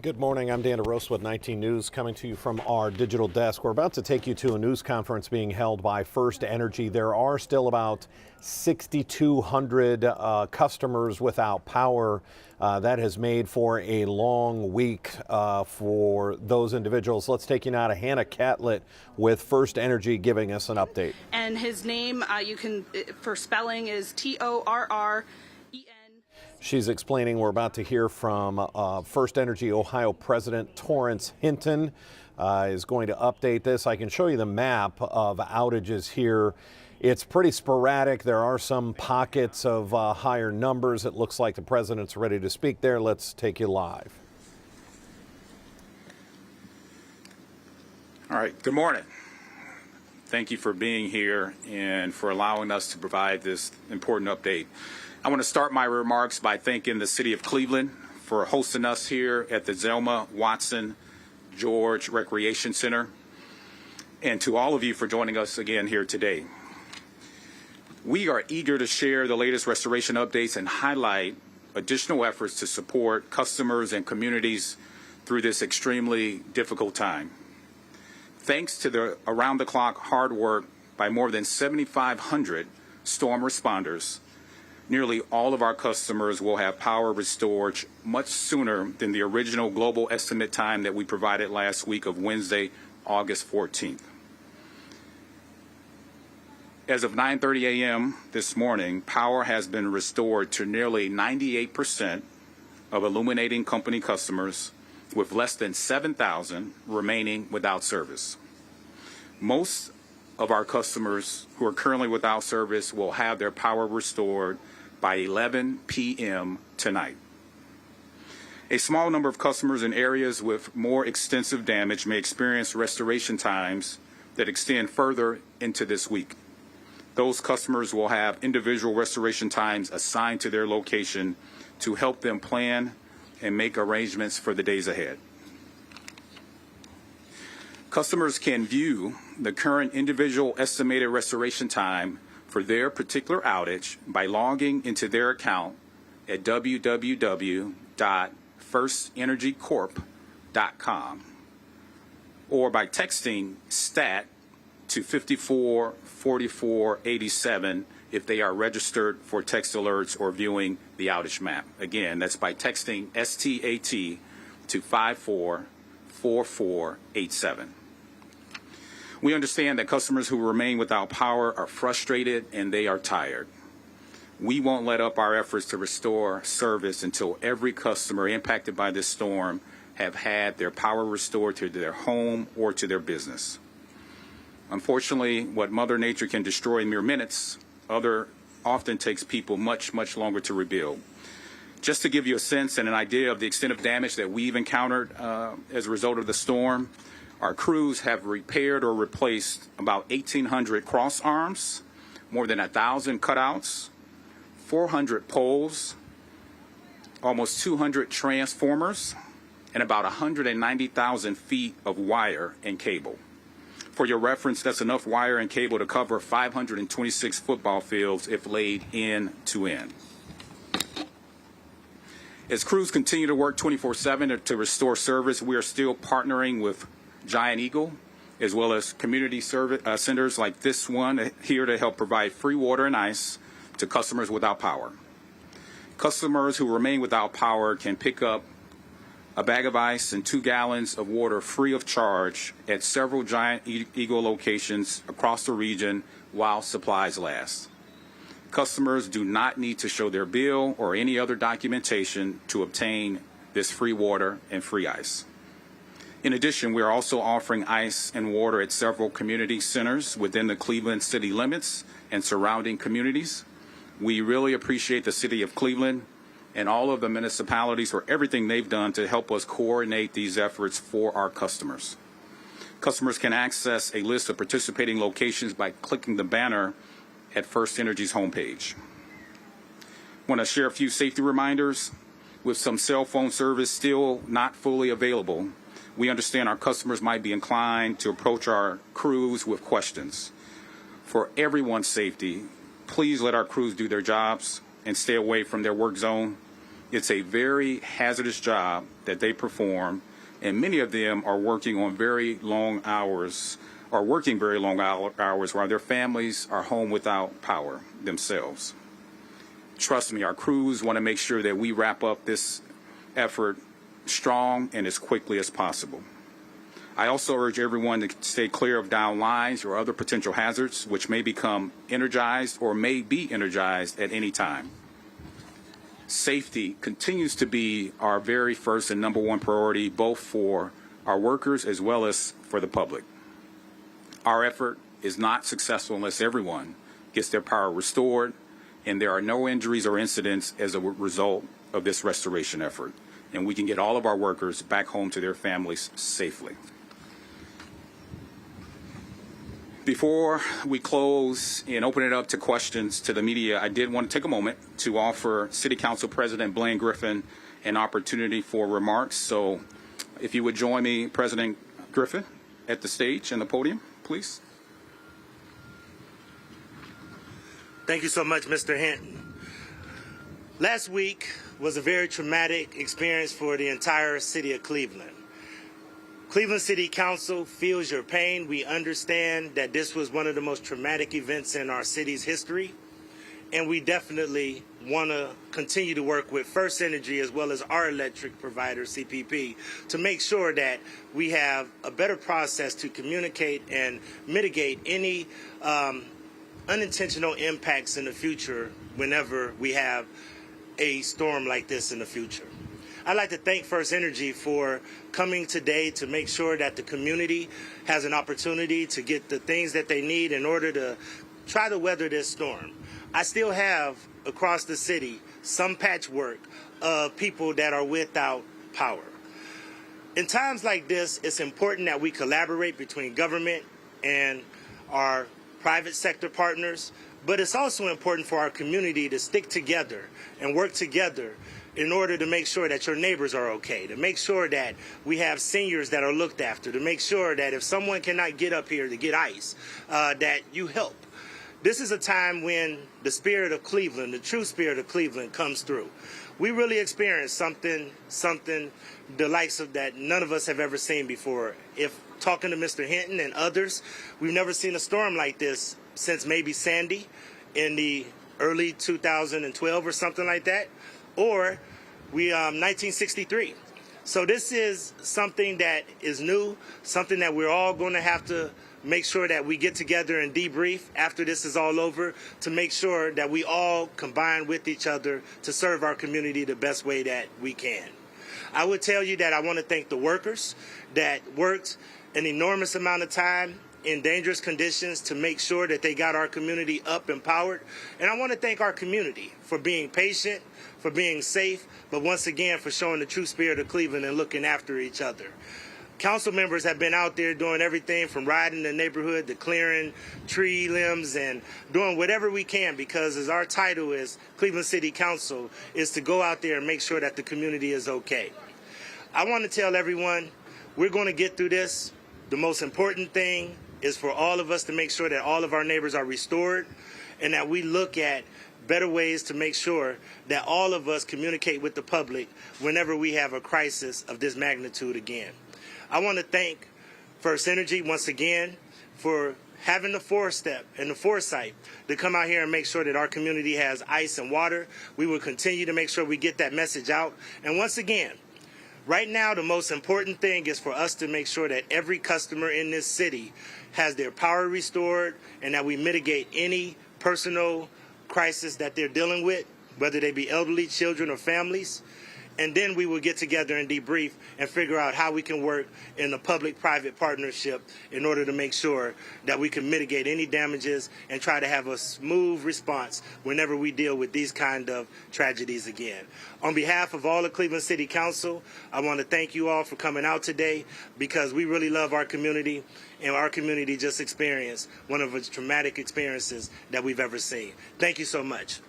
Good morning. I'm Dan DeRosa with 19 News, coming to you from our digital desk. We're about to take you to a news conference being held by FirstEnergy. There are still about 6,200 customers without power. That has made for a long week for those individuals. Let's take you now to Hannah Catlett with FirstEnergy giving us an update. And his name, for spelling, is Torren. She's explaining. We're about to hear from FirstEnergy Ohio President Torrence Hinton is going to update this. I can show you the map of outages here. It's pretty sporadic. There are some pockets of higher numbers. It looks like the president's ready to speak there. Let's take you live. All right. Good morning. Thank you for being here and for allowing us to provide this important update. I want to start my remarks by thanking the City of Cleveland for hosting us here at the Zelma Watson George Recreation Center, and to all of you for joining us again here today. We are eager to share the latest restoration updates and highlight additional efforts to support customers and communities through this extremely difficult time. Thanks to the around-the-clock hard work by more than 7,500 storm responders, nearly all of our customers will have power restored much sooner than the original global estimate time that we provided last week of Wednesday, August 14th. As of 9:30 a.m. this morning, power has been restored to nearly 98% of illuminating company customers, with less than 7,000 remaining without service. Most of our customers who are currently without service will have their power restored by 11 p.m. tonight. A small number of customers in areas with more extensive damage may experience restoration times that extend further into this week. Those customers will have individual restoration times assigned to their location to help them plan and make arrangements for the days ahead. Customers can view the current individual estimated restoration time for their particular outage by logging into their account at www.firstenergycorp.com or by texting STAT to 544487 if they are registered for text alerts or viewing the outage map. Again, that's by texting STAT to 544487. We understand that customers who remain without power are frustrated and they are tired. We won't let up our efforts to restore service until every customer impacted by this storm have had their power restored to their home or to their business. Unfortunately, what Mother Nature can destroy in mere minutes, often takes people much, much longer to rebuild. Just to give you a sense and an idea of the extent of damage that we've encountered as a result of the storm, our crews have repaired or replaced about 1,800 cross arms, more than 1,000 cutouts, 400 poles, almost 200 transformers, and about 190,000 feet of wire and cable. For your reference, that's enough wire and cable to cover 526 football fields if laid end to end. As crews continue to work 24/7 to restore service, we are still partnering with Giant Eagle, as well as community service centers like this one here to help provide free water and ice to customers without power. Customers who remain without power can pick up a bag of ice and 2 gallons of water free of charge at several Giant Eagle locations across the region while supplies last. Customers do not need to show their bill or any other documentation to obtain this free water and free ice. In addition, we are also offering ice and water at several community centers within the Cleveland city limits and surrounding communities. We really appreciate the City of Cleveland and all of the municipalities for everything they've done to help us coordinate these efforts for our customers. Customers can access a list of participating locations by clicking the banner at FirstEnergy's homepage. I want to share a few safety reminders. With some cell phone service still not fully available, we understand our customers might be inclined to approach our crews with questions. For everyone's safety, please let our crews do their jobs and stay away from their work zone. It's a very hazardous job that they perform, and many of them are working on very long hours, or working very long hours while their families are home without power themselves. Trust me, our crews want to make sure that we wrap up this effort strong and as quickly as possible. I also urge everyone to stay clear of down lines or other potential hazards which may become energized or may be energized at any time. Safety continues to be our very first and number one priority, both for our workers as well as for the public. Our effort is not successful unless everyone gets their power restored and there are no injuries or incidents as a result of this restoration effort, and we can get all of our workers back home to their families safely. Before we close and open it up to questions to the media, I did want to take a moment to offer City Council President Blaine Griffin an opportunity for remarks. So if you would join me, President Griffin, at the stage and the podium, please. Thank you so much, Mr. Hinton. Last week was a very traumatic experience for the entire city of Cleveland. Cleveland City Council feels your pain. We understand that this was one of the most traumatic events in our city's history, and we definitely want to continue to work with FirstEnergy as well as our electric provider, CPP, to make sure that we have a better process to communicate and mitigate any unintentional impacts in the future whenever we have a storm like this in the future. I'd like to thank FirstEnergy for coming today to make sure that the community has an opportunity to get the things that they need in order to try to weather this storm. I still have across the city some patchwork of people that are without power. In times like this, it's important that we collaborate between government and our private sector partners, but it's also important for our community to stick together and work together in order to make sure that your neighbors are okay, to make sure that we have seniors that are looked after, to make sure that if someone cannot get up here to get ice, that you help. This is a time when the spirit of Cleveland, the true spirit of Cleveland, comes through. We really experienced something the likes of that none of us have ever seen before. If talking to Mr. Hinton and others, we've never seen a storm like this since maybe Sandy in the early 2012 or something like that, or 1963. So this is something that is new, something that we're all going to have to make sure that we get together and debrief after this is all over to make sure that we all combine with each other to serve our community the best way that we can. I would tell you that I want to thank the workers that worked an enormous amount of time in dangerous conditions to make sure that they got our community up and powered. And I want to thank our community for being patient, for being safe, but once again for showing the true spirit of Cleveland and looking after each other. Council members have been out there doing everything from riding the neighborhood to clearing tree limbs and doing whatever we can, because as our title is Cleveland City Council, is to go out there and make sure that the community is okay. I want to tell everyone we're going to get through this. The most important thing is for all of us to make sure that all of our neighbors are restored and that we look at better ways to make sure that all of us communicate with the public whenever we have a crisis of this magnitude again. I want to thank FirstEnergy once again for having the foresight and the foresight to come out here and make sure that our community has ice and water. We will continue to make sure we get that message out. And once again, right now, the most important thing is for us to make sure that every customer in this city has their power restored and that we mitigate any personal crisis that they're dealing with, whether they be elderly, children, or families. And then we will get together and debrief and figure out how we can work in a public-private partnership in order to make sure that we can mitigate any damages and try to have a smooth response whenever we deal with these kind of tragedies again. On behalf of all of Cleveland City Council, I want to thank you all for coming out today, because we really love our community, and our community just experienced one of the traumatic experiences that we've ever seen. Thank you so much.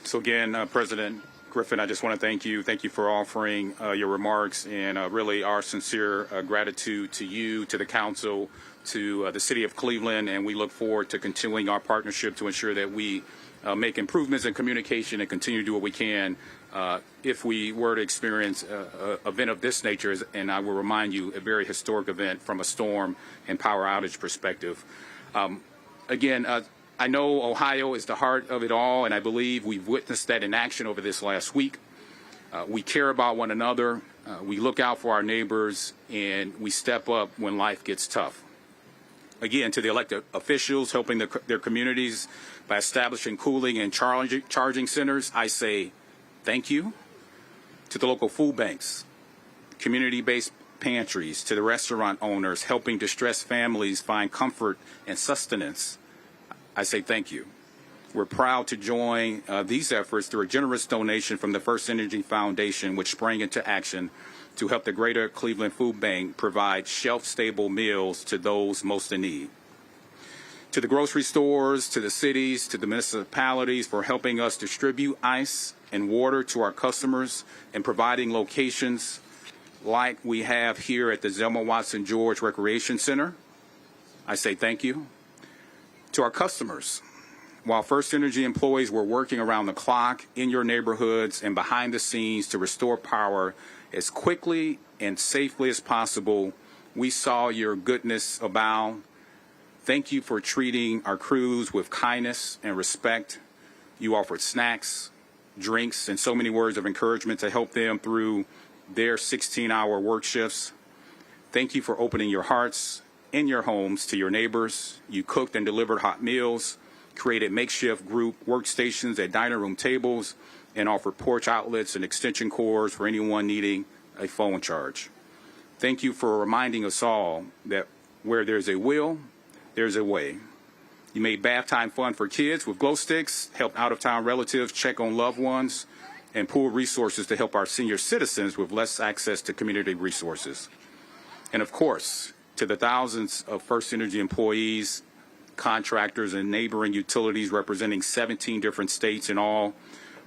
So again, President Griffin, I just want to thank you. Thank you for offering your remarks, and really our sincere gratitude to you, to the council, to the city of Cleveland, and we look forward to continuing our partnership to ensure that we make improvements in communication and continue to do what we can if we were to experience an event of this nature, and I will remind you, a very historic event from a storm and power outage perspective. Again, I know Ohio is the heart of it all, and I believe we've witnessed that in action over this last week. We care about one another, we look out for our neighbors, and we step up when life gets tough. Again, to the elected officials helping their communities by establishing cooling and charging centers, I say thank you. To the local food banks, community-based pantries, to the restaurant owners helping distressed families find comfort and sustenance, I say thank you. We're proud to join these efforts through a generous donation from the FirstEnergy Foundation, which sprang into action to help the Greater Cleveland Food Bank provide shelf-stable meals to those most in need. To the grocery stores, to the cities, to the municipalities for helping us distribute ice and water to our customers and providing locations like we have here at the Zelma Watson George Recreation Center, I say thank you. To our customers, while FirstEnergy employees were working around the clock in your neighborhoods and behind the scenes to restore power as quickly and safely as possible, we saw your goodness abound. Thank you for treating our crews with kindness and respect. You offered snacks, drinks, and so many words of encouragement to help them through their 16-hour work shifts. Thank you for opening your hearts and your homes to your neighbors. You cooked and delivered hot meals, created makeshift group workstations at dining room tables, and offered porch outlets and extension cords for anyone needing a phone charge. Thank you for reminding us all that where there's a will, there's a way. You made bath time fun for kids with glow sticks, helped out-of-town relatives check on loved ones, and pooled resources to help our senior citizens with less access to community resources. And of course, to the thousands of FirstEnergy employees, contractors, and neighboring utilities representing 17 different states in all,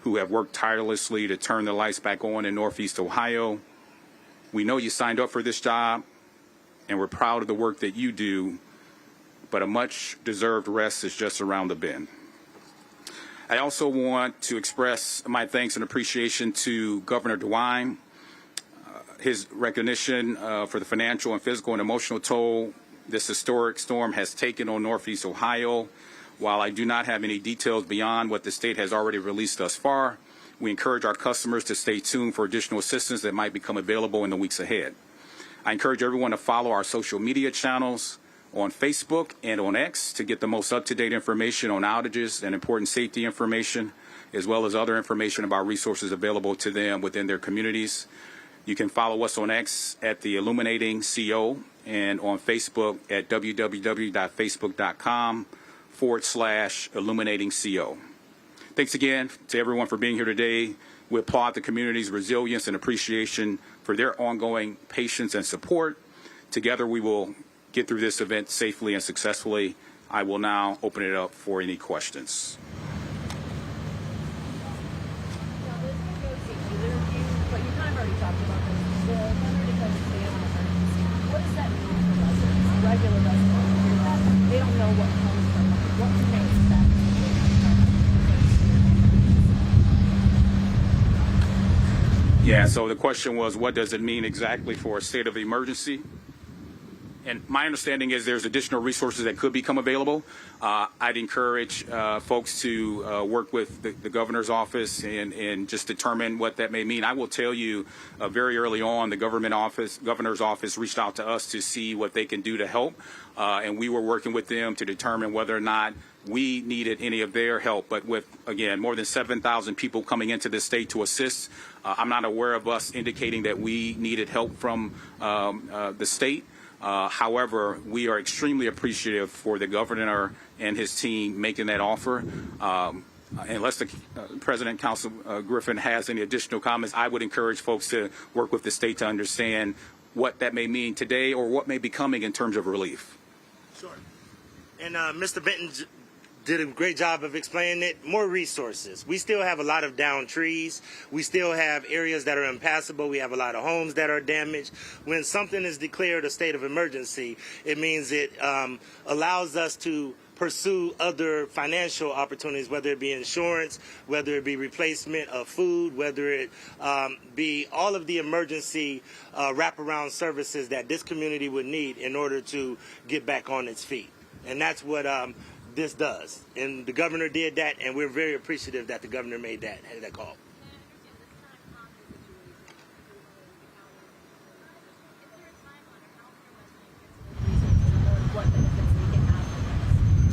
who have worked tirelessly to turn the lights back on in Northeast Ohio. We know you signed up for this job, and we're proud of the work that you do, but a much-deserved rest is just around the bend. I also want to express my thanks and appreciation to Governor DeWine. His recognition for the financial and physical and emotional toll this historic storm has taken on Northeast Ohio. While I do not have any details beyond what the state has already released thus far, we encourage our customers to stay tuned for additional assistance that might become available in the weeks ahead. I encourage everyone to follow our social media channels on Facebook and on X to get the most up-to-date information on outages and important safety information, as well as other information about resources available to them within their communities. You can follow us on X at the Illuminating CO and on Facebook at www.facebook.com/Illuminating CO. Thanks again to everyone for being here today. We applaud the community's resilience and appreciation for their ongoing patience and support. Together we will get through this event safely and successfully. I will now open it up for any questions. But you kind of already talked about this. The Thunder Defense Day of emergency. What does that mean for residents, regular residents, who hear that? They don't know what comes from it. What can they expect? Yeah, so the question was, what does it mean exactly for a state of emergency? And my understanding is there's additional resources that could become available. I'd encourage folks to work with the governor's office and just determine what that may mean. I will tell you very early on, the governor's office reached out to us to see what they can do to help. And we were working with them to determine whether or not we needed any of their help. But with, again, more than 7,000 people coming into this state to assist, I'm not aware of us indicating that we needed help from the state. However, we are extremely appreciative for the governor and his team making that offer. Unless the President Council Griffin has any additional comments, I would encourage folks to work with the state to understand what that may mean today or what may be coming in terms of relief. Sure. And Mr. Benton, did a great job of explaining it. More resources. We still have a lot of downed trees. We still have areas that are impassable. We have a lot of homes that are damaged. When something is declared a state of emergency, it means it allows us to pursue other financial opportunities, whether it be insurance, whether it be replacement of food, whether it be all of the emergency wraparound services that this community would need in order to get back on its feet. And that's what this does. And the governor did that, and we're very appreciative that the governor made that call.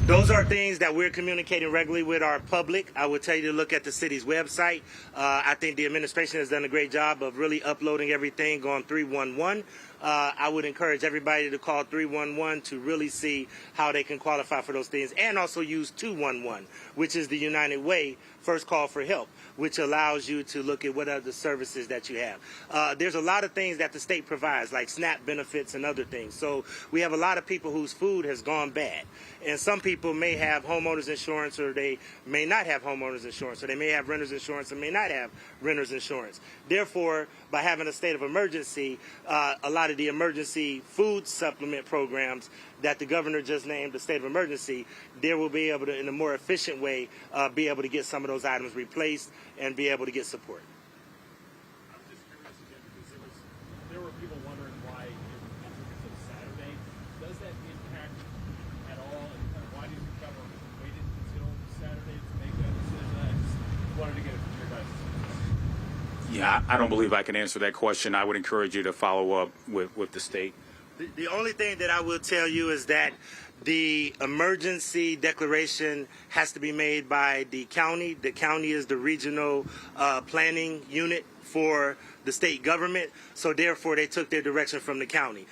Those are things that we're communicating regularly with our public. I would tell you to look at the city's website. I think the administration has done a great job of really uploading everything on 311. I would encourage everybody to call 311 to really see how they can qualify for those things, and also use 211, which is the United Way first call for help, which allows you to look at what other services that you have. There's a lot of things that the state provides, like SNAP benefits and other things. So we have a lot of people whose food has gone bad. And some people may have homeowners insurance, or they may not have homeowners insurance, or they may have renters insurance and may not have renters insurance. Therefore, by having a state of emergency, a lot of the emergency food supplement programs that the governor just named a state of emergency, they will be able to, in a more efficient way, be able to get some of those items replaced and be able to get support. I'm just curious again, because there were people wondering why it was Saturday. Does that impact at all? And kind of why did the governor wait until Saturday to make that decision? I just wanted to get it from your guys' opinion. Yeah, I don't believe I can answer that question. I would encourage you to follow up with the state. The only thing that I will tell you is that the emergency declaration has to be made by the county. The county is the regional planning unit for the state government, so therefore they took their direction from the county.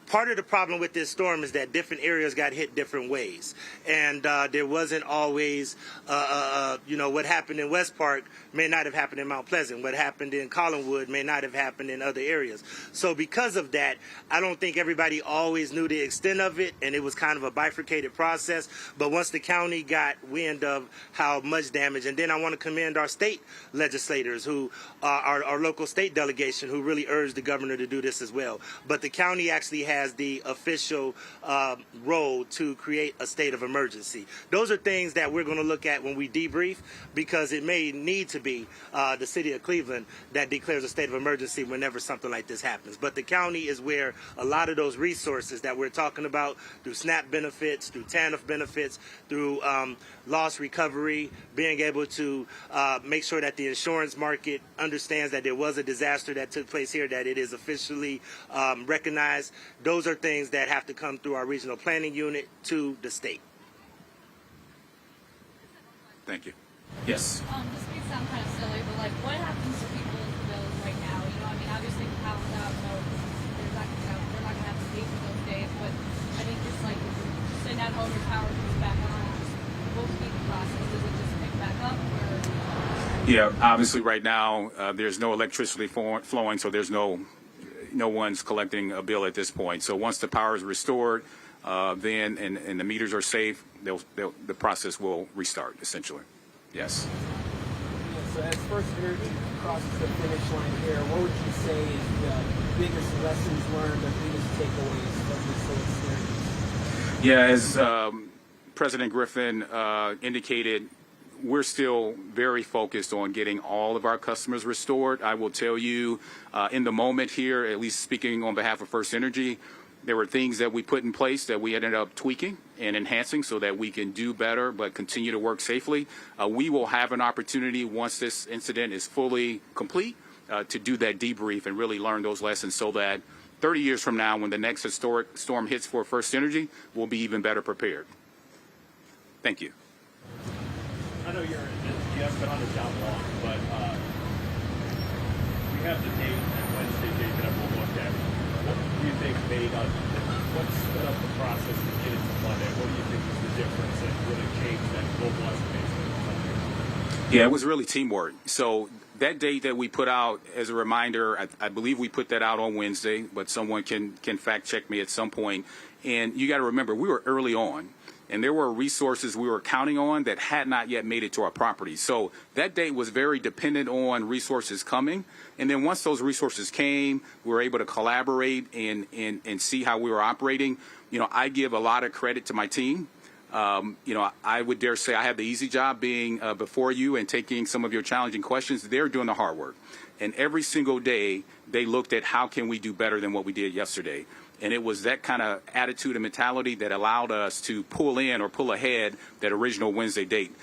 Part of the problem with this storm is that different areas got hit different ways, and there wasn't always, what happened in West Park may not have happened in Mount Pleasant. What happened in Collinwood may not have happened in other areas. So because of that, I don't think everybody always knew the extent of it, and it was kind of a bifurcated process. But once the county got wind of how much damage, and then I want to commend our state legislators, who our local state delegation, who really urged the governor to do this as well. But the county actually has the official role to create a state of emergency. Those are things that we're going to look at when we debrief, because it may need to be the city of Cleveland that declares a state of emergency whenever something like this happens. But the county is where a lot of those resources that we're talking about, through SNAP benefits, through TANF benefits, through loss recovery, being able to make sure that the insurance market understands that there was a disaster that took place here, that it is officially recognized. Those are things that have to come through our regional planning unit to the state. Thank you. Yes. This may sound kind of silly, but like, what happens to people's bills right now? You know, I mean, obviously the power's out, so they're not gonna have to pay for those days. But I think just like sitting at home, your power comes back on. What would be the process? Does it just pick back up, or? Yeah, obviously right now there's no electricity flowing, so there's no one's collecting a bill at this point. So once the power is restored, then and the meters are safe, the process will restart essentially. Yes. So as FirstEnergy crosses the finish line here, what would you say is the biggest lessons learned or biggest takeaways from this experience? Yeah, as President Griffin indicated, we're still very focused on getting all of our customers restored. I will tell you, in the moment here, at least speaking on behalf of FirstEnergy, there were things that we put in place that we ended up tweaking and enhancing so that we can do better but continue to work safely. We will have an opportunity once this incident is fully complete to do that debrief and really learn those lessons so that 30 years from now, when the next historic storm hits for FirstEnergy, we'll be even better prepared. Thank you. I know you haven't been on the job long, but we have the date and Wednesday date that everyone looked at. What do you think made up? What sped up the process to get it to Monday? What do you think was the difference that really changed that global estimation? Yeah, it was really teamwork. So that date that we put out, as a reminder, I believe we put that out on Wednesday, but someone can fact check me at some point. And you got to remember, we were early on. and there were resources we were counting on that had not yet made it to our property. So that day was very dependent on resources coming. And then once those resources came, we were able to collaborate and see how we were operating. You know, I give a lot of credit to my team. You know, I would dare say I have the easy job being before you and taking some of your challenging questions. They're doing the hard work. And every single day, they looked at how can we do better than what we did yesterday. And it was that kind of attitude and mentality that allowed us to pull in or pull ahead that original Wednesday date.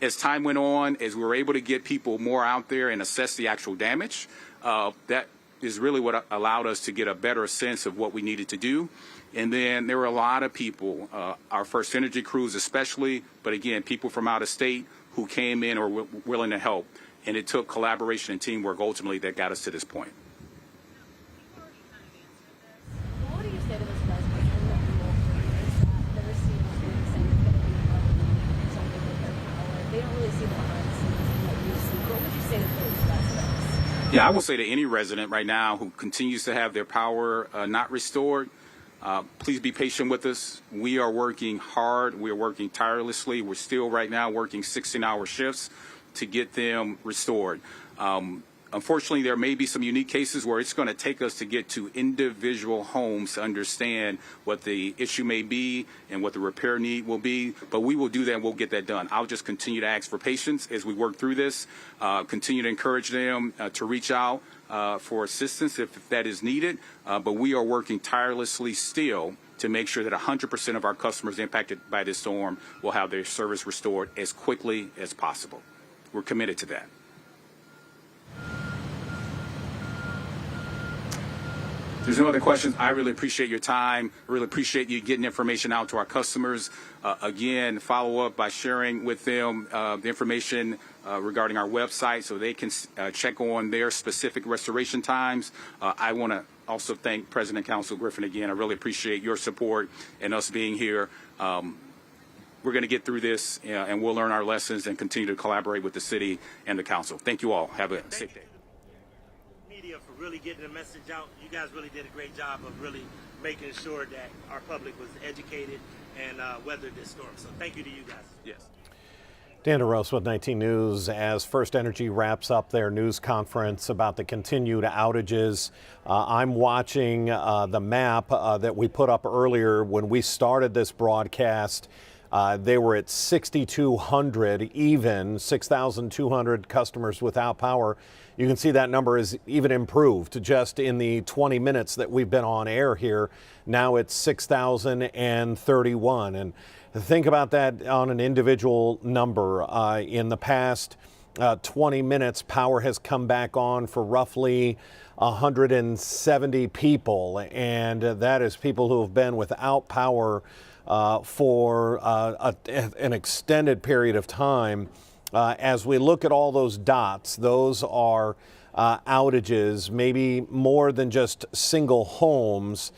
As time went on, as we were able to get people more out there and assess the actual damage, that is really what allowed us to get a better sense of what we needed to do. And then there were a lot of people, our FirstEnergy crews especially, but again, people from out of state who came in or were willing to help. And it took collaboration and teamwork ultimately that got us to this point. What do you say to those residents in the rural areas that they're seeing what you're saying is going to be something with their power? They don't really see the behind the scenes in what you see. What would you say to those residents? Yeah, I will say to any resident right now who continues to have their power not restored, please be patient with us. We are working hard. We are working tirelessly. We're still right now working 16-hour shifts to get them restored. Unfortunately, there may be some unique cases where it's going to take us to get to individual homes to understand what the issue may be and what the repair need will be. But we will do that and we'll get that done. I'll just continue to ask for patience as we work through this, continue to encourage them to reach out for assistance if that is needed. But we are working tirelessly still to make sure that 100% of our customers impacted by this storm will have their service restored as quickly as possible. We're committed to that. If there's no other questions, I really appreciate your time. I really appreciate you getting information out to our customers. Again, follow up by sharing with them the information regarding our website so they can check on their specific restoration times. I want to also thank President Council Griffin again. I really appreciate your support and us being here. We're going to get through this and we'll learn our lessons and continue to collaborate with the city and the council. Thank you all. Have a safe day. Media for really getting the message out. You guys really did a great job of really making sure that our public was educated and weathered this storm. So thank you to you guys. Yes. Dan DeRosa with 19 News as FirstEnergy wraps up their news conference about the continued outages. I'm watching the map that we put up earlier when we started this broadcast. They were at 6,200 even, 6,200 customers without power. You can see that number is even improved just in the 20 minutes that we've been on air here. Now it's 6,031. And think about that on an individual number. In the past 20 minutes, power has come back on for roughly 170 people. And that is people who have been without power for an extended period of time. As we look at all those dots, those are outages, maybe more than just single homes.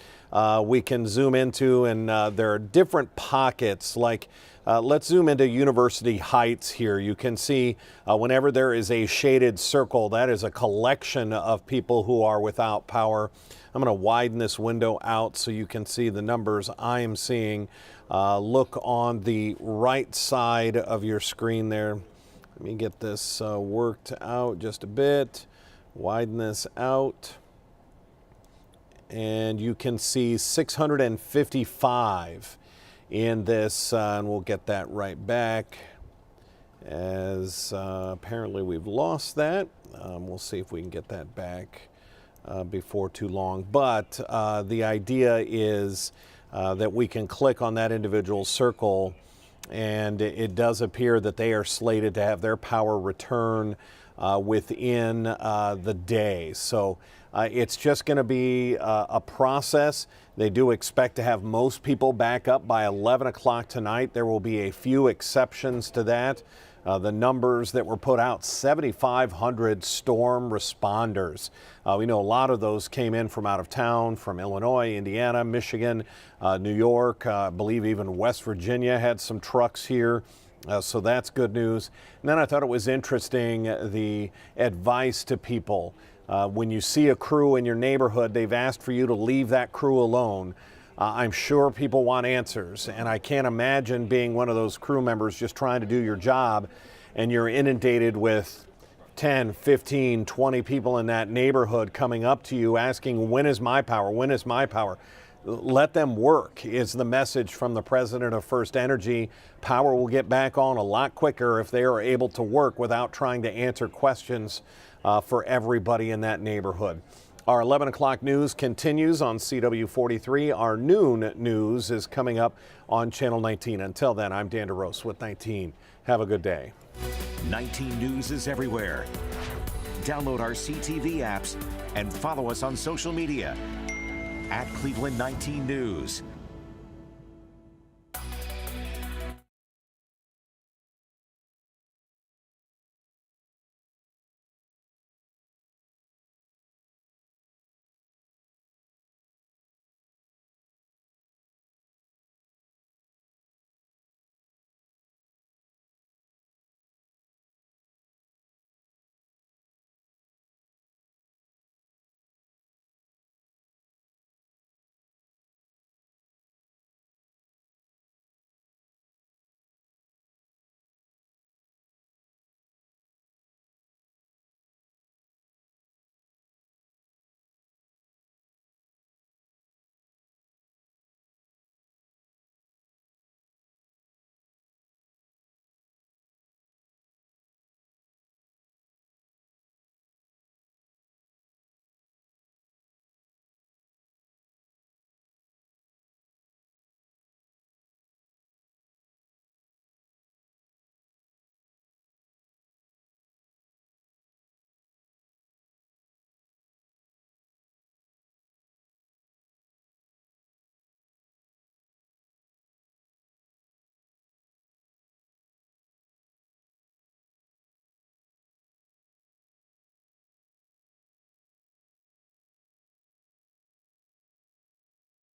We can zoom into, and there are different pockets. Like, let's zoom into University Heights here. You can see whenever there is a shaded circle, that is a collection of people who are without power. I'm going to widen this window out so you can see the numbers I am seeing. Look on the right side of your screen there. Let me get this worked out just a bit. Widen this out. And you can see 655 in this, and we'll get that right back as apparently we've lost that. We'll see if we can get that back before too long. But the idea is that we can click on that individual circle, and it does appear that they are slated to have their power return within the day. So it's just going to be a process. They do expect to have most people back up by 11 o'clock tonight. There will be a few exceptions to that. The numbers that were put out, 7,500 storm responders. We know a lot of those came in from out of town, from Illinois, Indiana, Michigan, New York. I believe even West Virginia had some trucks here. So that's good news. And then I thought it was interesting, the advice to people. When you see a crew in your neighborhood, they've asked for you to leave that crew alone. I'm sure people want answers, and I can't imagine being one of those crew members just trying to do your job and you're inundated with 10, 15, 20 people in that neighborhood coming up to you asking, when is my power? When is my power? Let them work is the message from the president of FirstEnergy. Power will get back on a lot quicker if they are able to work without trying to answer questions for everybody in that neighborhood. Our 11 o'clock news continues on CW43. Our noon news is coming up on Channel 19. Until then, I'm Dan DeRose with 19. Have a good day. 19 News is everywhere. Download our CTV apps and follow us on social media @Cleveland 19 News.